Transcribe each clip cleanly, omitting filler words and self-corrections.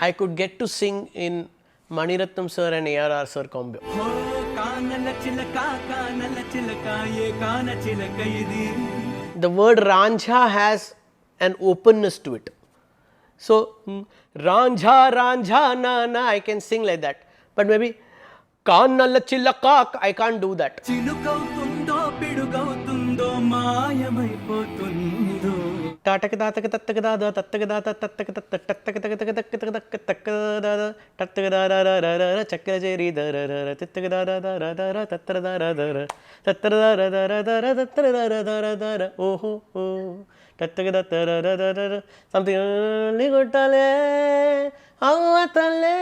I could get to sing in Mani Ratnam sir and ARR sir combo. The word Ranjha has an openness to it. So, Ranjha, Ranjha, na, na, I can sing like that. But maybe, Kanala chillaka, I can't do that. Something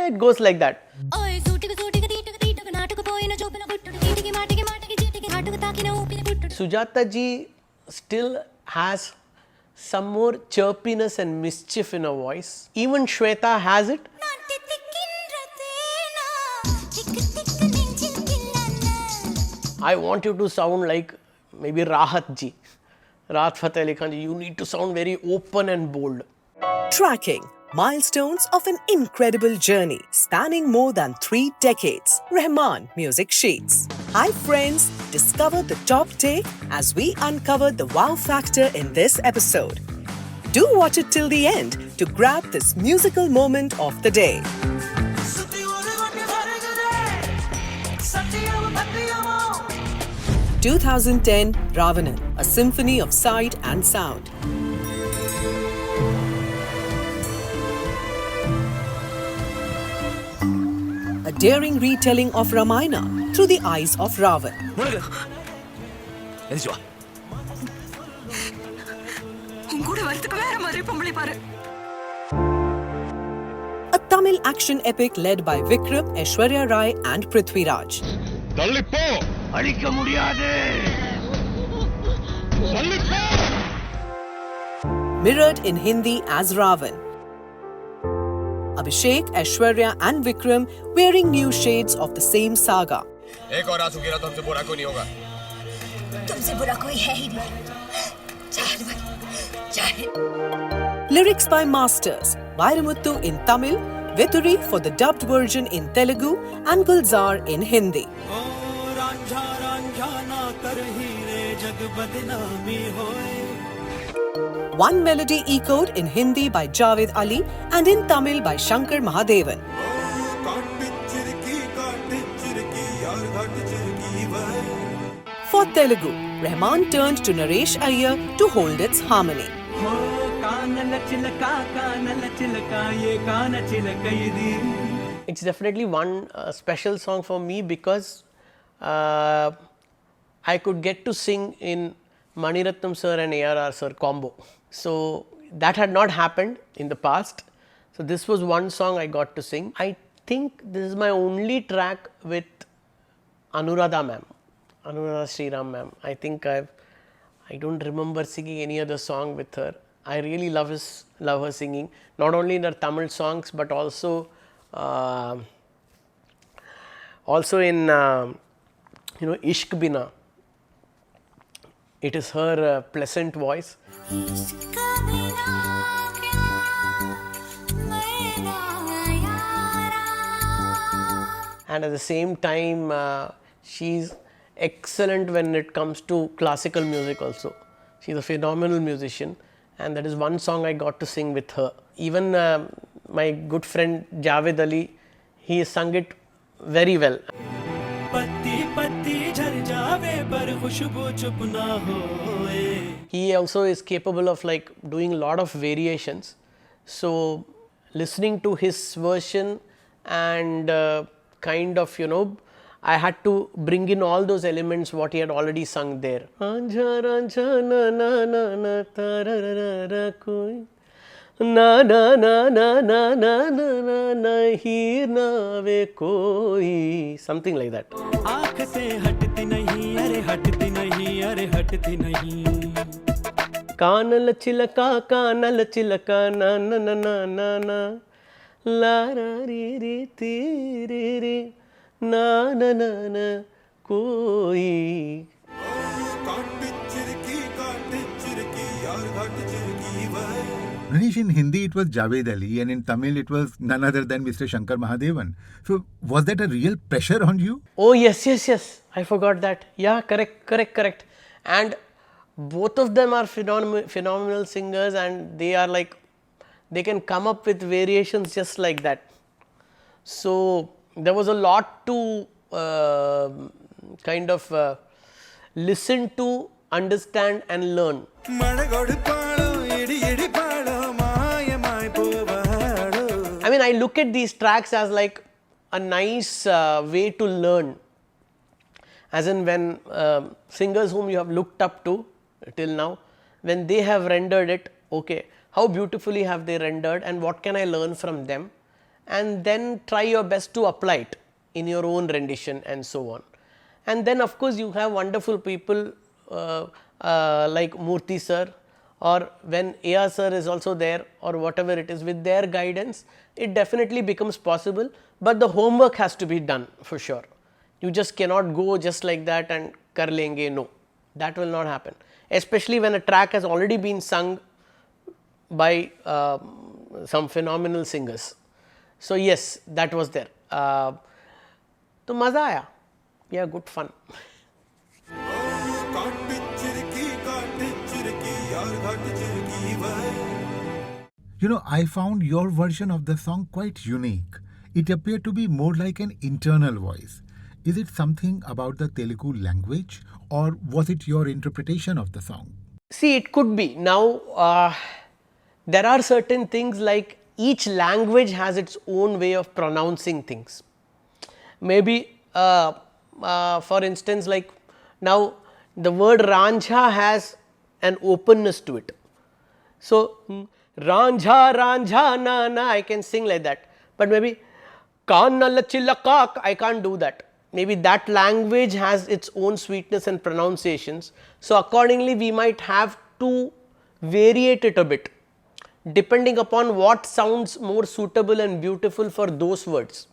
it goes like that. Sujatha ji still has some more chirpiness and mischief in her voice. Even Shweta has it. I want you to sound like maybe Rahat ji. Rahat Fateh Ali Khan ji. You need to sound very open and bold. Tracking milestones of an incredible journey spanning more than 3 decades. Rahman Music Sheets. Hi friends, discover the top take as we uncover the wow factor in this episode. Do watch it till the end to grab this musical moment of the day. (2010) Raavanan, a symphony of sight and sound. A daring retelling of Ramayana through the eyes of Raavan. A Tamil action epic led by Vikram, Aishwarya Rai and Prithviraj. Mirrored in Hindi as Raavan. Abhishek, Aishwarya and Vikram wearing new shades of the same saga. Lyrics by masters Vairamuthu in Tamil, Veturi for the dubbed version in Telugu and Gulzar in Hindi. One melody echoed in Hindi by Javed Ali and in Tamil by Shankar Mahadevan. For Telugu, Rahman turned to Naresh Iyer to hold its harmony. It's definitely one special song for me because I could get to sing in Mani Ratnam sir and ARR sir combo. So, that had not happened in the past. So, this was one song I got to sing. I think this is my only track with Anuradha ma'am, Anuradha Sriram ma'am. I think I don't remember singing any other song with her. I really love her singing, not only in her Tamil songs, but also in Ishq Bina. It is her pleasant voice. And at the same time, she's excellent when it comes to classical music also. She's a phenomenal musician, and that is one song I got to sing with her. Even my good friend Javed Ali, he sung it very well. He also is capable of doing a lot of variations. So, listening to his version and kind of I had to bring in all those elements what he had already sung there. Ranjha, Ranjha, na na na na tararara koi na na na na na na na na na hi na ve koi, something like that. Aankh se hatti nahi, are hatti nahi, are hatti nahi. Kanal chilaka na na na na na na la ra ri ri ti ri ri na na na na koi. Ranesh, in Hindi it was Javed Ali and in Tamil it was none other than Mr. Shankar Mahadevan. So was that a real pressure on you? Oh yes, yes, yes. I forgot that. Yeah, correct. And both of them are phenomenal singers, and they are like, they can come up with variations just like that. So there was a lot to kind of listen to, understand and learn. I mean, I look at these tracks as like a nice way to learn, as in when singers whom you have looked up to till now, when they have rendered it, okay, how beautifully have they rendered and what can I learn from them, and then try your best to apply it in your own rendition and so on. And then of course you have wonderful people like Murthy sir, or when A.R. sir is also there, or whatever it is, with their guidance it definitely becomes possible, but the homework has to be done for sure. You just cannot go just like that and kar lenge, no, that will not happen, especially when a track has already been sung by some phenomenal singers. So yes, that was there. तो मजा आया, yeah, good fun. You know, I found your version of the song quite unique. It appeared to be more like an internal voice. Is it something about the Telugu language, or was it your interpretation of the song? See, it could be. Now, there are certain things like each language has its own way of pronouncing things. Maybe, for instance, like now the word Ranjha has an openness to it. So, Ranjha, Ranjha, na, na, I can sing like that. But maybe, Kannalla chillakak, I can't do that. Maybe that language has its own sweetness and pronunciations. So, accordingly, we might have to variate it a bit, depending upon what sounds more suitable and beautiful for those words.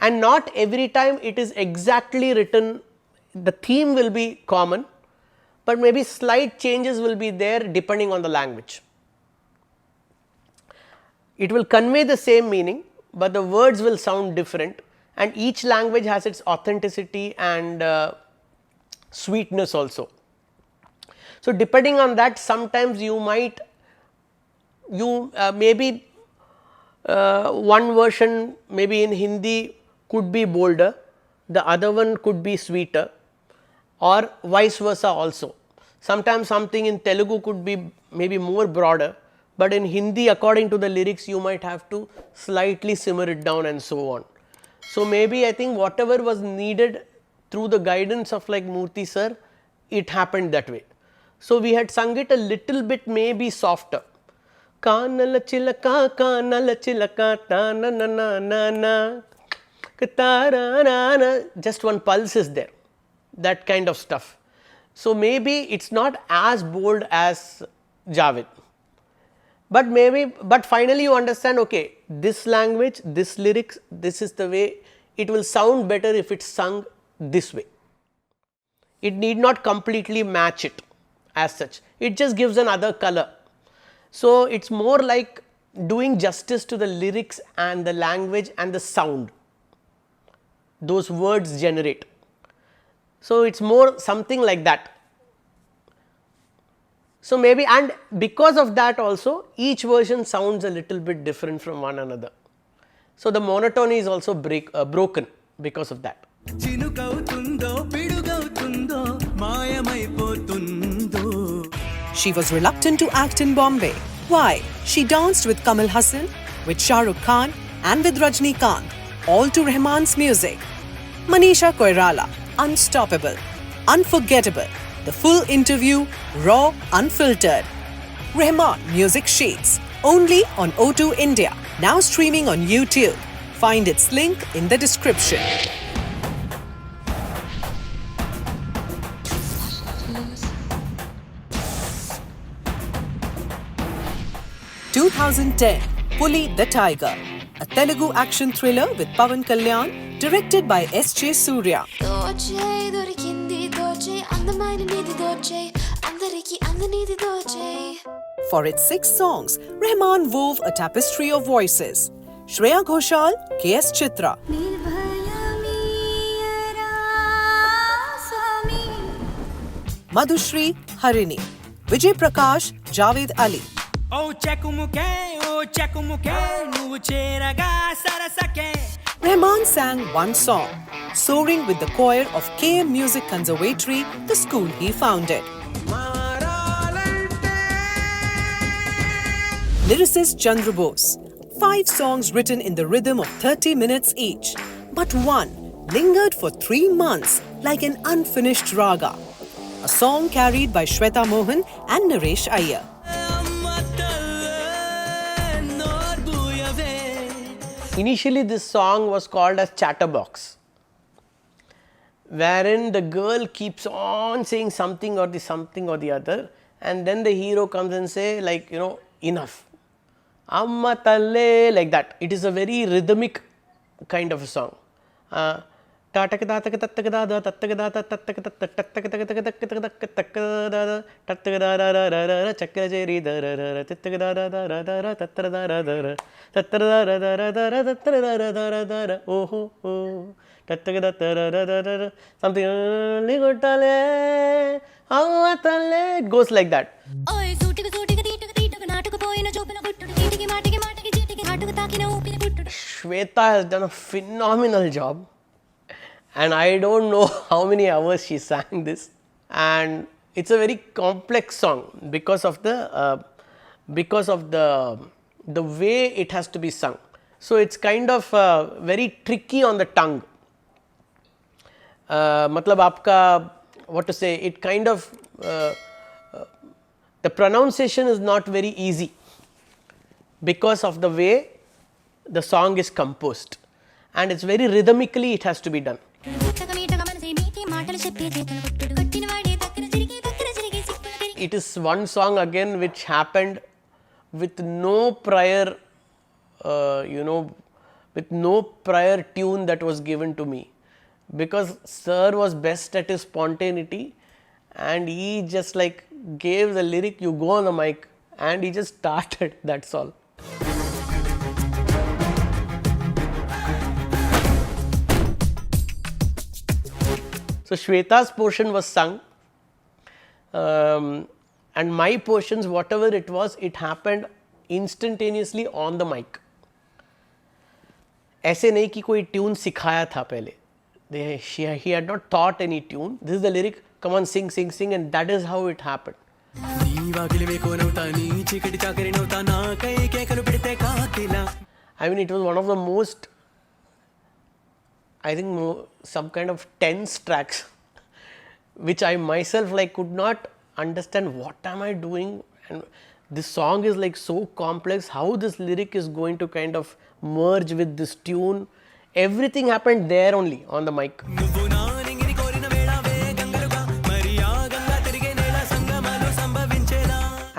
And not every time it is exactly written, the theme will be common, but maybe slight changes will be there depending on the language. It will convey the same meaning, but the words will sound different, and each language has its authenticity and sweetness also. So, depending on that, sometimes you might, maybe one version maybe in Hindi could be bolder, the other one could be sweeter, or vice versa also. Sometimes something in Telugu could be maybe more broader, but in Hindi, according to the lyrics, you might have to slightly simmer it down and so on. So, maybe I think whatever was needed through the guidance of like Murthy sir, it happened that way. So, we had sung it a little bit maybe softer. Kannalla chillaka, ta na na na na na, ta ra na na, just one pulse is there, that kind of stuff. So, maybe it is not as bold as Javed. But finally you understand, okay, this language, this lyrics, this is the way it will sound better if it's sung this way. It need not completely match it as such, it just gives another color. So, it is more like doing justice to the lyrics and the language and the sound those words generate. So, it is more something like that. So, maybe, and because of that also each version sounds a little bit different from one another. So, the monotony is also broken because of that. She was reluctant to act in Bombay. Why? She danced with Kamal Hassan, with Shah Rukh Khan and with Rajnikant, all to Rahman's music. Manisha Koirala, Unstoppable, Unforgettable. The full interview, raw, unfiltered. Rahman Music Sheets, only on O2 India, now streaming on YouTube. Find its link in the description. (2010) Puli the Tiger, a Telugu action thriller with Pawan Kalyan, directed by S.J. Suryah. దోచే దొరికింది దోచే అందమైన నీది దోచే అందరికి అందనిది దోచే. For its 6 songs, Rahman wove a tapestry of voices. Shreya Ghoshal, K.S. Chitra. Madhushri, Harini. Vijay Prakash, Javed Ali. Rahman sang one song, soaring with the choir of KM Music Conservatory, the school he founded. Lyricist Chandra Bose. 5 songs written in the rhythm of 30 minutes each, but one lingered for 3 months like an unfinished raga. A song carried by Shweta Mohan and Naresh Iyer. Initially this song was called as Chatterbox, wherein the girl keeps on saying something or the other, and then the hero comes and say, like, you know, enough. Amma talle, like that. It is a very rhythmic kind of a song. Something it goes like that. Shweta has done a phenomenal job, and I don't know how many hours she sang this, and it's a very complex song because of the way it has to be sung. So it's kind of very tricky on the tongue. मतलब आपका, what to say, it kind of the pronunciation is not very easy because of the way the song is composed, and it's very rhythmically it has to be done. It is one song again which happened with no prior with no prior tune that was given to me, because sir was best at his spontaneity, and he just like gave the lyric, you go on the mic, and he just started, that's all. So Shweta's portion was sung, and my portions, whatever it was, it happened instantaneously on the mic. ऐसे नहीं कि कोई tune सिखाया था पहले. He had not taught any tune. This is the lyric, come on, sing, sing, sing, and that is how it happened. I mean, it was one of the most, I think, some kind of tense tracks, which I myself like could not understand what am I doing, and this song is like so complex, how this lyric is going to kind of merge with this tune. Everything happened there only on the mic.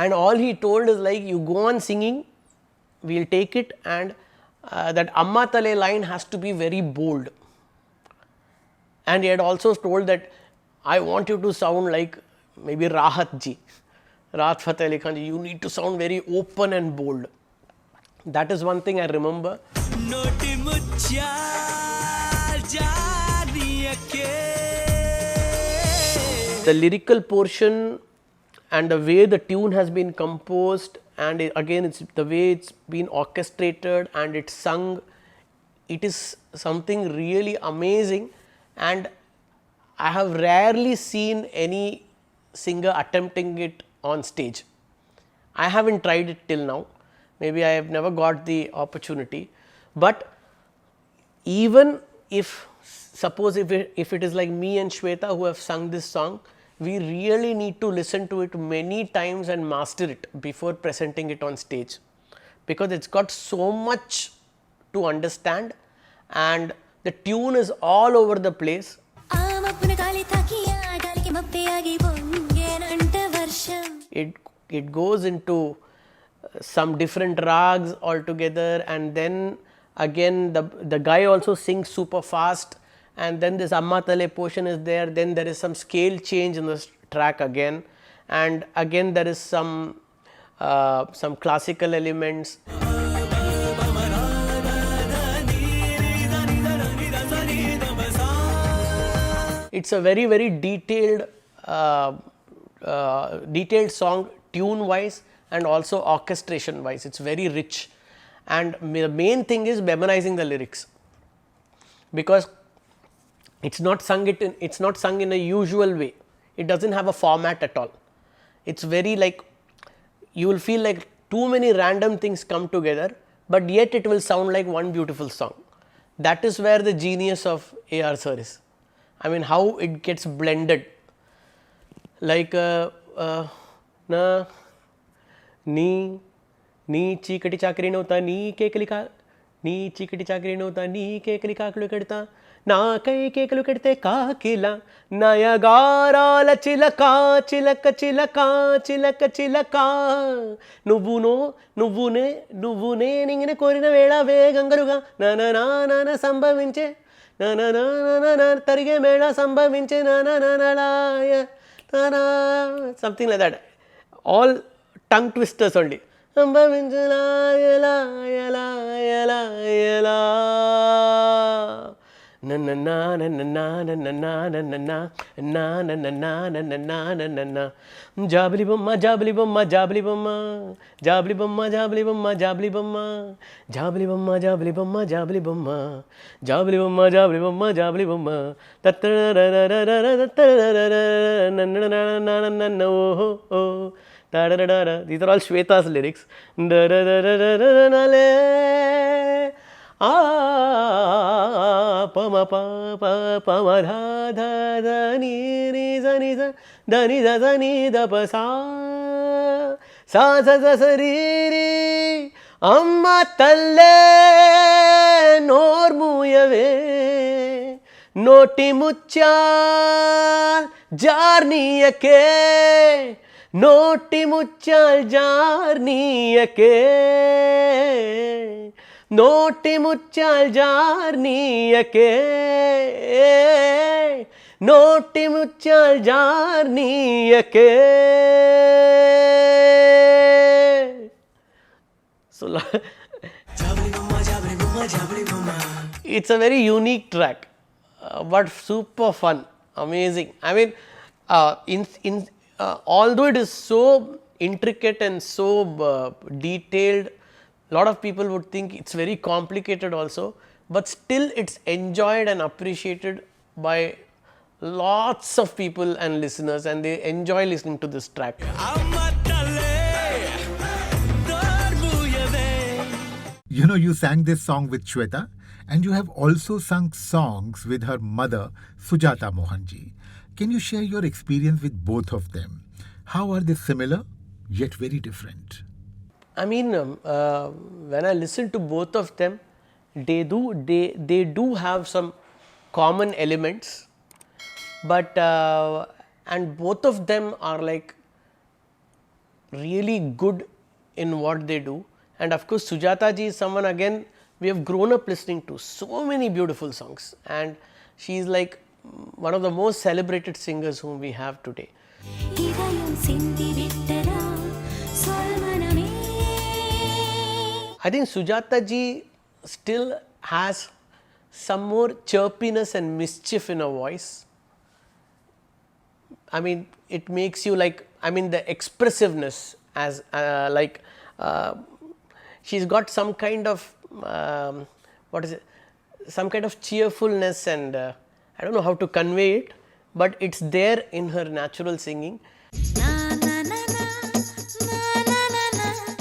And all he told is like, you go on singing, we'll take it, and that Amma Tale line has to be very bold. And he had also told that I want you to sound like maybe Rahat ji, Rahat Fateh Ali Khan ji, you need to sound very open and bold. That is one thing I remember. The lyrical portion and the way the tune has been composed, and again it's the way it's been orchestrated and it's sung, it is something really amazing, and I have rarely seen any singer attempting it on stage. I haven't tried it till now, maybe I have never got the opportunity, but even if suppose if it is like me and Shweta who have sung this song, we really need to listen to it many times and master it before presenting it on stage, because it's got so much to understand and the tune is all over the place. It goes into some different rags altogether, and then again the guy also sings super fast, and then this Amma Tale portion is there, then there is some scale change in this track again, and again there is some classical elements. It's a very, very detailed song tune wise and also orchestration wise. It's very rich, and the main thing is memorizing the lyrics, because it's not sung in a usual way. It doesn't have a format at all. It's very like, you will feel like too many random things come together, but yet it will sound like one beautiful song. That is where the genius of A.R. Sir is. I mean, how it gets blended, like na ni chikati chakri nota ni kekalika ni chikati chakri nota ni kekalika kulukadta na kai kekalukadte kakila nayagara chilaka chilaka chilaka chilaka chilaka nuvune ningine korina vela vegangaruga na na na na na sambhavinche na na na na na tarige mela sambhavinche na na na na na, something like that. All tongue twisters only. Sambhavinche la yela yela yela na na na na na na na na na na na na na na na na na na jabli bomma jabli bomma jabli bomma jabli bomma jabli bomma jabli bomma jabli bomma jabli bomma jabli bomma jabli bomma jabli bomma jabli bomma these are all Shweta's lyrics. Pama pa pa pa dha dha dha ni ni za ni za da ni za za ni da pa sa sa sa sa sa ri ri amma talle normuyave noti muchal jarniyake noti muchal jarniyake noti muchal jarniyake noti muchal jarniyake. So it's a very unique track, but super fun, amazing. I mean, although it is so intricate and so detailed, a lot of people would think it's very complicated also, but still it's enjoyed and appreciated by lots of people and listeners, and they enjoy listening to this track. You know, you sang this song with Shweta, and you have also sung songs with her mother, Sujatha Mohanji. Can you share your experience with both of them? How are they similar yet very different? I mean, when I listen to both of them, they do have some common elements, but and both of them are like really good in what they do. And of course, Sujatha ji is someone, again, we have grown up listening to so many beautiful songs, and she is like one of the most celebrated singers whom we have today. I think Sujatha ji still has some more chirpiness and mischief in her voice. I mean, it makes you like, I mean, the expressiveness as she's got some kind of some kind of cheerfulness, and I don't know how to convey it, but it's there in her natural singing.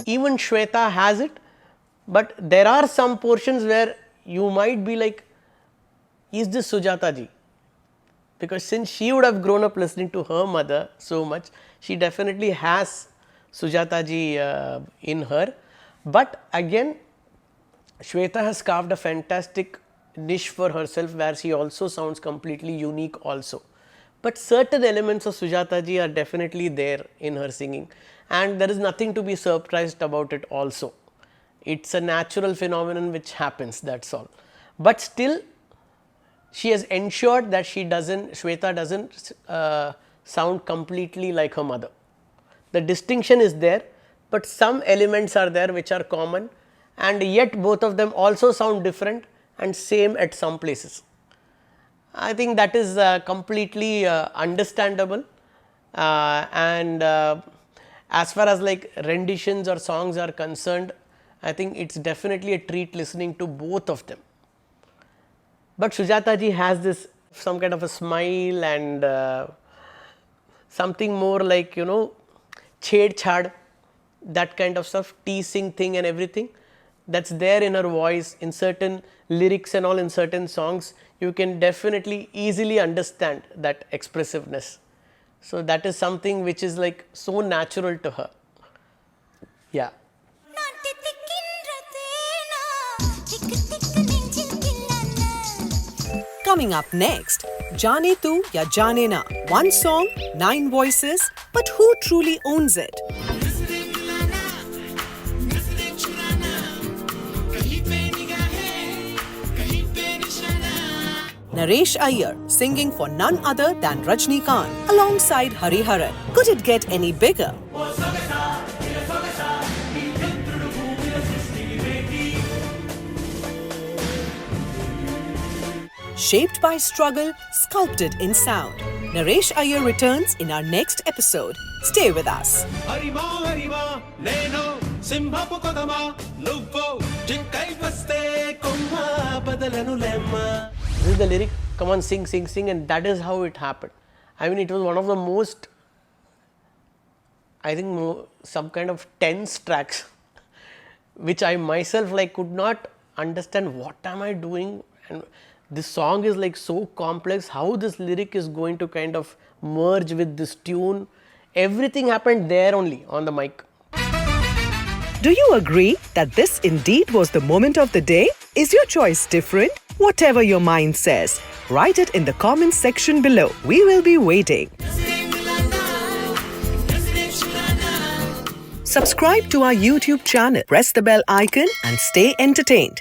Even Shweta has it, but there are some portions where you might be like, is this Sujatha ji? Because since she would have grown up listening to her mother so much, she definitely has Sujatha ji in her. But again, Shweta has carved a fantastic niche for herself, where she also sounds completely unique also. But certain elements of Sujatha ji are definitely there in her singing, and there is nothing to be surprised about it also. It's a natural phenomenon which happens, that's all. But still, she has ensured that Shweta doesn't sound completely like her mother. The distinction is there, but some elements are there which are common, and yet both of them also sound different and same at some places. I think that is completely understandable, and as far as like renditions or songs are concerned, I think it's definitely a treat listening to both of them. But Sujatha ji has this some kind of a smile and something more like, chhed chhad, that kind of stuff, teasing thing and everything, that's there in her voice, in certain lyrics and all, in certain songs. You can definitely easily understand that expressiveness. So that is something which is like so natural to her. Yeah. Coming up next, Jaane Tu Ya Jaane Na. One song, 9 voices, but who truly owns it? Naresh Iyer singing for none other than Rajnikant alongside Hariharan. Could it get any bigger? Shaped by struggle, sculpted in sound. Naresh Iyer returns in our next episode. Stay with us. This is the lyric, come on, sing, sing, sing, and that is how it happened. I mean, it was one of the most, I think, some kind of tense tracks, which I myself like could not understand what am I doing, and this song is like so complex, how this lyric is going to kind of merge with this tune. Everything happened there only on the mic. Do you agree that this indeed was the moment of the day? Is your choice different? Whatever your mind says, write it in the comments section below. We will be waiting. Subscribe to our YouTube channel, press the bell icon and stay entertained.